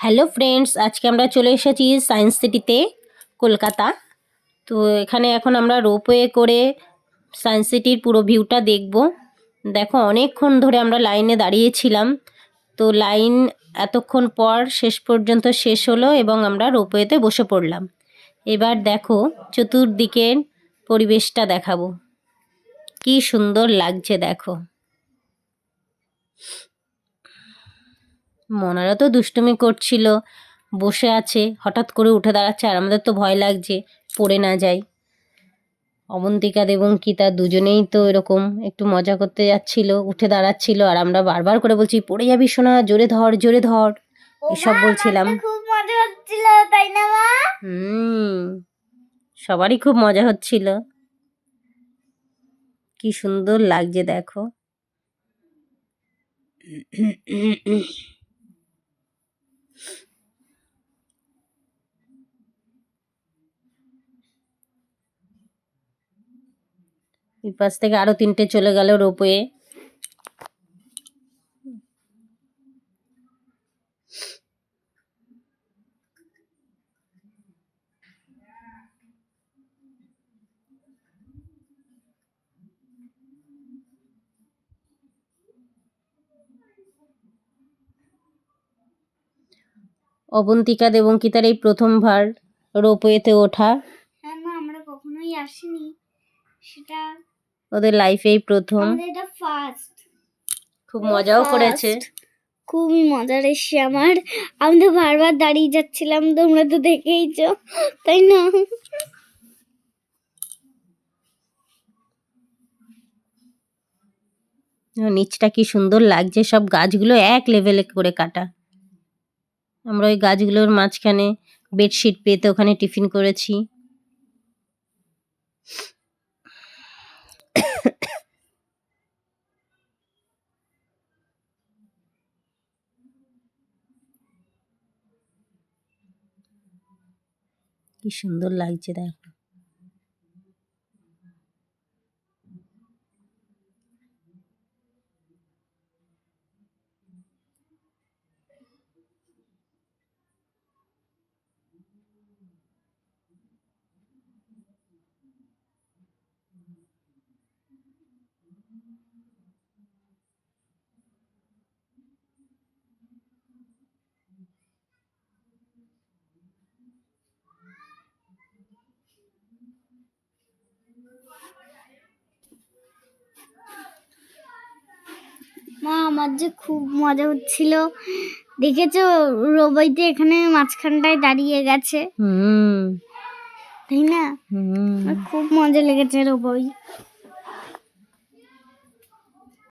Hello friends, আজকে আমরা চলে এসেছি সায়েন্স সিটিতে, কলকাতা। তো এখানে এখন আমরা রোপওয়ে করে সায়েন্স সিটির পুরো ভিউটা দেখব। দেখো, অনেকক্ষণ ধরে আমরা লাইনে দাঁড়িয়েছিলাম। তো লাইন এতক্ষণ পর শেষ পর্যন্ত শেষ হলো এবং আমরা রোপওয়েতে বসে পড়লাম। এবার দেখো, চতুর্দিকের পরিবেশটা দেখাবো। কি সুন্দর লাগছে দেখো। মনারা তো দুষ্টুমি করছিল, বসে আছে, হঠাৎ করে উঠে দাঁড়াচ্ছে, আর আমাদের তো ভয় লাগছে পড়ে না যাই। অবন্তিকা দেবঙ্কিতা দুজনেই তো এরকম একটু মজা করতে যাচ্ছিল, উঠে দাঁড়াচ্ছিল, আর আমরা বারবার করে বলছি পড়ে যাবি সোনা, জোরে ধর জোরে ধর, এসব বলছিলাম। খুব মজা হচ্ছিল, তাই না মা? সবারই খুব মজা হচ্ছিল। কি সুন্দর লাগছে দেখো। এই পাশ থেকে আরো 3টে চলে গেল রোপওয়ে। অবন্তিকা দেবঙ্কিতার এই প্রথমবার রোপওয়েতে ওঠা। হ্যাঁ মা, আমরা কখনোই আসিনি, সেটা ওদের লাইফেই প্রথম। আমাদের এটা ফার্স্ট। খুব মজাও করেছে। খুবই মজার এসে আমার। আমি তো বারবার দাঁড়িয়ে যাচ্ছিলাম, তোমরা তো দেখেইছো, তাই না? নিচটা কি সুন্দর লাগছে, সব গাছগুলো এক লেভেলে করে কাটা। আমরা ওই গাছগুলোর মাঝখানে বেডশিট পেতে ওখানে টিফিন করেছি। কি সুন্দর লাগছে দেখো। মা, আমার যে খুব মজা হচ্ছিল। দেখেছো, রোবইতে এখানে মাঝখানটায় দাঁড়িয়ে গেছে, তাই না? আমার খুব মজা লেগেছে রোবই।